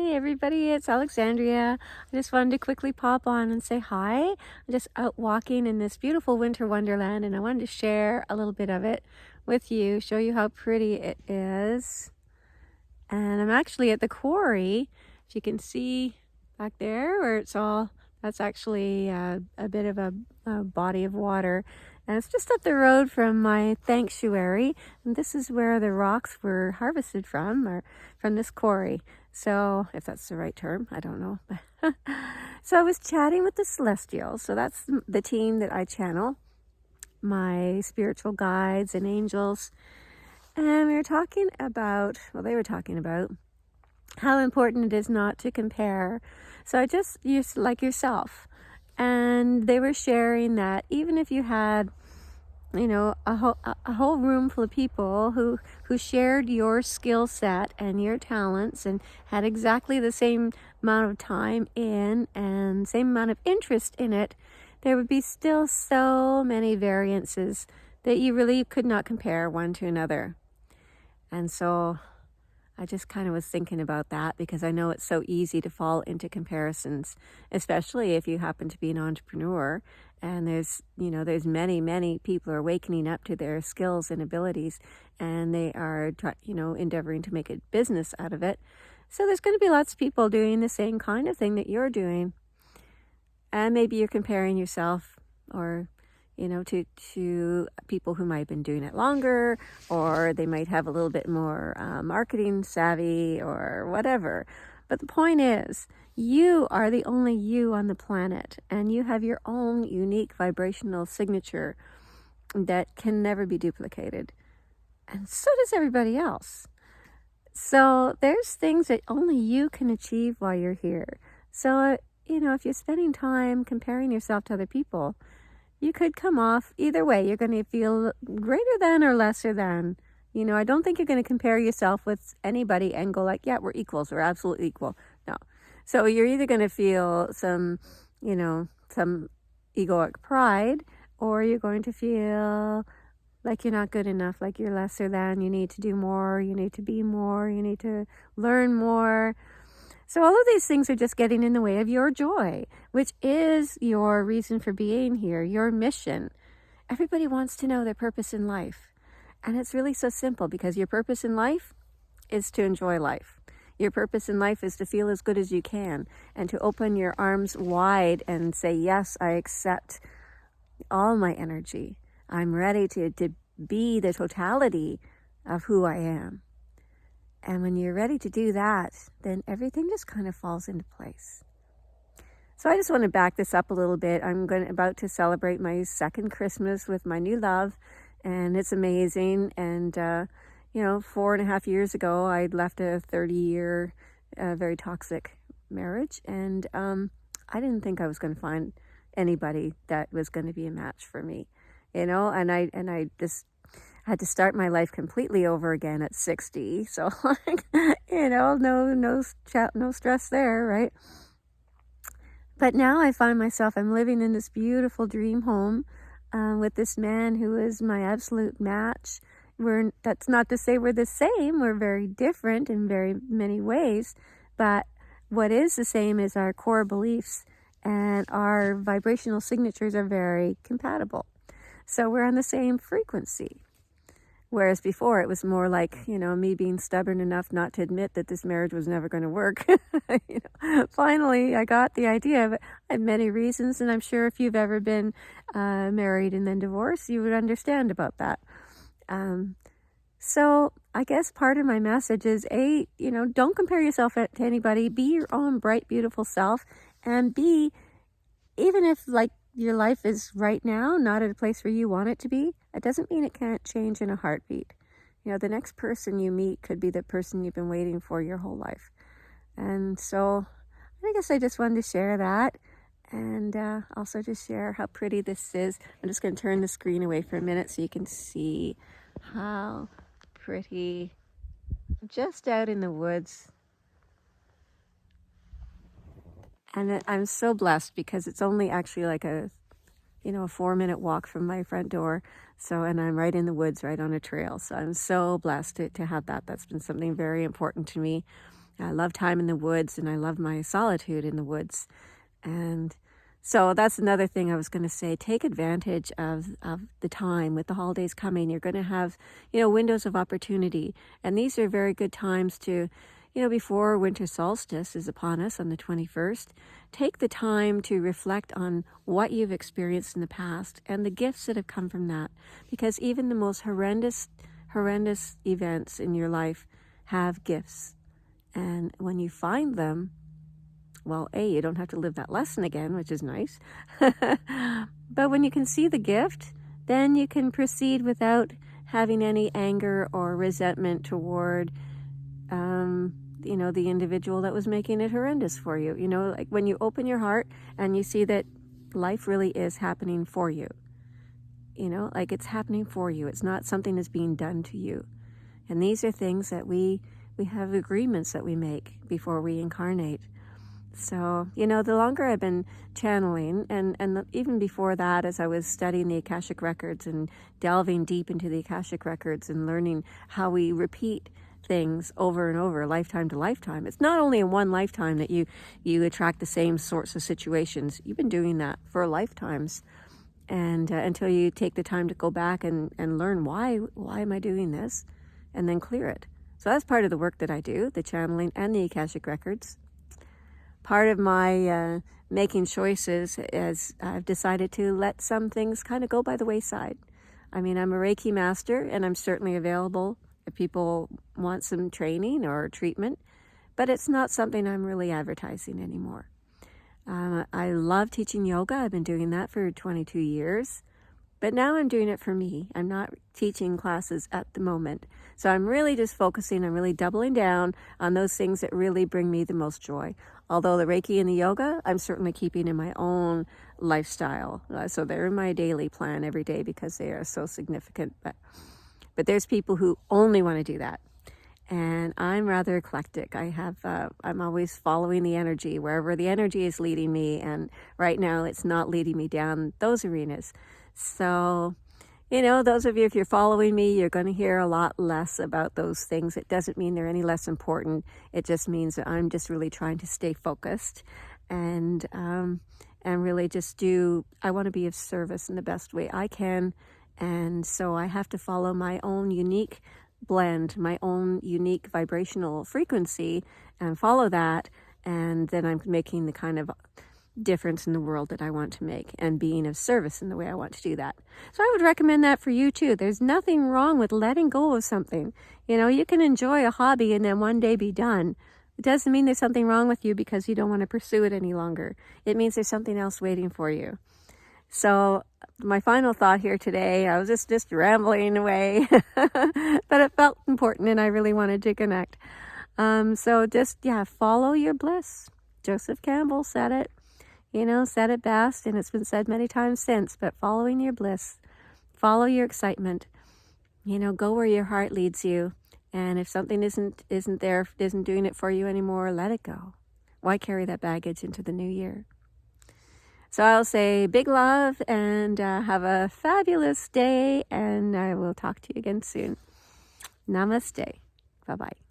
Hey everybody, it's Alexandria. I just wanted to quickly pop on and say hi. I'm just out walking in this beautiful winter wonderland and I wanted to share a little bit of it with you, show you how pretty it is. And I'm actually at the quarry. As you can see back there where it's all, that's actually a bit of a body of water. And it's just up the road from my sanctuary. And this is where the rocks were harvested from, or from this quarry. So if that's the right term, I don't know. So I was chatting with the Celestials. So that's the team that I channel, my spiritual guides and angels. And we were talking about, well, they were talking about how important it is not to compare. So I just used like yourself. And they were sharing that even if you had, you know, a whole room full of people who shared your skill set and your talents and had exactly the same amount of time in and same amount of interest in it, there would be still so many variances that you really could not compare one to another. And so I just kind of was thinking about that because I know it's so easy to fall into comparisons, especially if you happen to be an entrepreneur and there's many people are awakening up to their skills and abilities and they are, endeavoring to make a business out of it. So there's going to be lots of people doing the same kind of thing that you're doing. And maybe you're comparing yourself or to people who might have been doing it longer, or they might have a little bit more marketing savvy or whatever. But the point is, you are the only you on the planet, and you have your own unique vibrational signature that can never be duplicated. And so does everybody else. So there's things that only you can achieve while you're here. So, if you're spending time comparing yourself to other people, you could come off either way. You're going to feel greater than or lesser than. I don't think you're going to compare yourself with anybody and go like, yeah, we're equals. We're absolutely equal. No. So you're either going to feel some egoic pride, or you're going to feel like you're not good enough, like you're lesser than. You need to do more. You need to be more. You need to learn more. So all of these things are just getting in the way of your joy, which is your reason for being here, your mission. Everybody wants to know their purpose in life. And it's really so simple, because your purpose in life is to enjoy life. Your purpose in life is to feel as good as you can and to open your arms wide and say, yes, I accept all my energy. I'm ready to be the totality of who I am. And when you're ready to do that, then everything just kind of falls into place. So I just want to back this up a little bit. I'm about to celebrate my second Christmas with my new love, and it's amazing. And 4.5 years ago, I'd left a 30-year, very toxic marriage, and I didn't think I was going to find anybody that was going to be a match for me, and I just had to start my life completely over again at 60. So no stress there, right? But now I find myself, I'm living in this beautiful dream home with this man who is my absolute match. That's not to say we're the same. We're very different in very many ways. But what is the same is our core beliefs, and our vibrational signatures are very compatible. So we're on the same frequency. Whereas before it was more like, me being stubborn enough not to admit that this marriage was never going to work. Finally, I got the idea, but I have many reasons. And I'm sure if you've ever been married and then divorced, you would understand about that. So I guess part of my message is, don't compare yourself to anybody. Be your own bright, beautiful self. And B, even if your life is right now not at a place where you want it to be, it doesn't mean it can't change in a heartbeat. The next person you meet could be the person you've been waiting for your whole life. And so I guess I just wanted to share that, and also just share how pretty this is. I'm just going to turn the screen away for a minute so you can see how pretty. Just out in the woods. And I'm so blessed because it's only actually like a 4-minute walk from my front door. So, and I'm right in the woods, right on a trail. So I'm so blessed to have that. That's been something very important to me. I love time in the woods, and I love my solitude in the woods. And so that's another thing I was going to say. Take advantage of the time. With the holidays coming, you're going to have, windows of opportunity. And these are very good times to, before winter solstice is upon us on the 21st, take the time to reflect on what you've experienced in the past and the gifts that have come from that. Because even the most horrendous events in your life have gifts. And when you find them, well, you don't have to live that lesson again, which is nice. But when you can see the gift, then you can proceed without having any anger or resentment toward, the individual that was making it horrendous for you. Like when you open your heart and you see that life really is happening for you. Like it's happening for you. It's not something that's being done to you. And these are things that we have agreements that we make before we incarnate. So, the longer I've been channeling, and even before that, as I was studying the Akashic Records and delving deep into the Akashic Records and learning how we repeat things over and over, lifetime to lifetime. It's not only in one lifetime that you attract the same sorts of situations. You've been doing that for lifetimes. And until you take the time to go back and learn why am I doing this, and then clear it. So that's part of the work that I do, the channeling and the Akashic Records. Part of my making choices is I've decided to let some things kind of go by the wayside. I mean, I'm a Reiki master, and I'm certainly available if people want some training or treatment, but it's not something I'm really advertising anymore. I love teaching yoga. I've been doing that for 22 years. But now I'm doing it for me. I'm not teaching classes at the moment. So I'm really just focusing, I'm really doubling down on those things that really bring me the most joy. Although the Reiki and the yoga, I'm certainly keeping in my own lifestyle. So they're in my daily plan every day because they are so significant. But there's people who only want to do that. And I'm rather eclectic. I'm always following the energy, wherever the energy is leading me. And right now it's not leading me down those arenas. So, those of you, if you're following me, you're going to hear a lot less about those things. It doesn't mean they're any less important. It just means that I'm just really trying to stay focused and really just I want to be of service in the best way I can. And so I have to follow my own unique blend, my own unique vibrational frequency, and follow that. And then I'm making the kind of difference in the world that I want to make and being of service in the way I want to do that. So I would recommend that for you too. There's nothing wrong with letting go of something. You can enjoy a hobby and then one day be done. It doesn't mean there's something wrong with you because you don't want to pursue it any longer. It means there's something else waiting for you. So my final thought here today, I was just rambling away, but it felt important and I really wanted to connect. So just, follow your bliss. Joseph Campbell said it. Said it best, and it's been said many times since, but following your bliss, follow your excitement, go where your heart leads you. And if something isn't doing it for you anymore, let it go. Why carry that baggage into the new year? So I'll say big love and have a fabulous day, and I will talk to you again soon. Namaste. Bye-bye.